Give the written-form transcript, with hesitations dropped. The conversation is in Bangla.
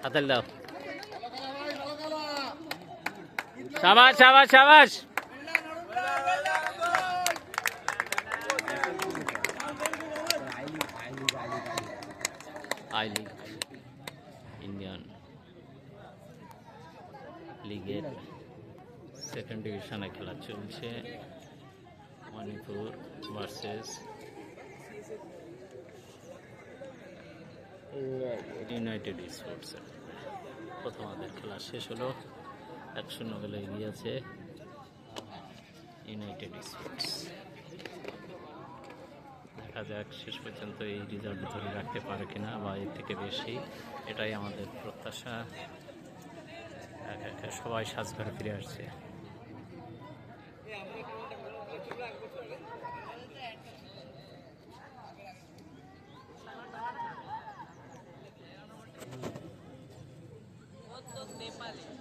হাতাল দাও। শাবাশ শাবাশ শাবাশ। আই লিগ ইন্ডিয়ান লিগের সেকেন্ড ডিভিশনে খেলা চলছে। Manipur versus united sports. প্রথমাদের খেলা শেষ হলো, 1-0 গোলে এগিয়ে আছে ইউনাইটেড স্পোর্টস। দেখা যাক শেষ পর্যন্ত এই রেজাল্ট ধরে রাখতে পারে কিনা বা এর থেকে বেশি, এটাই আমাদের প্রত্যাশা। সবাই সাজঘরে ফিরে আসছে। नेपाली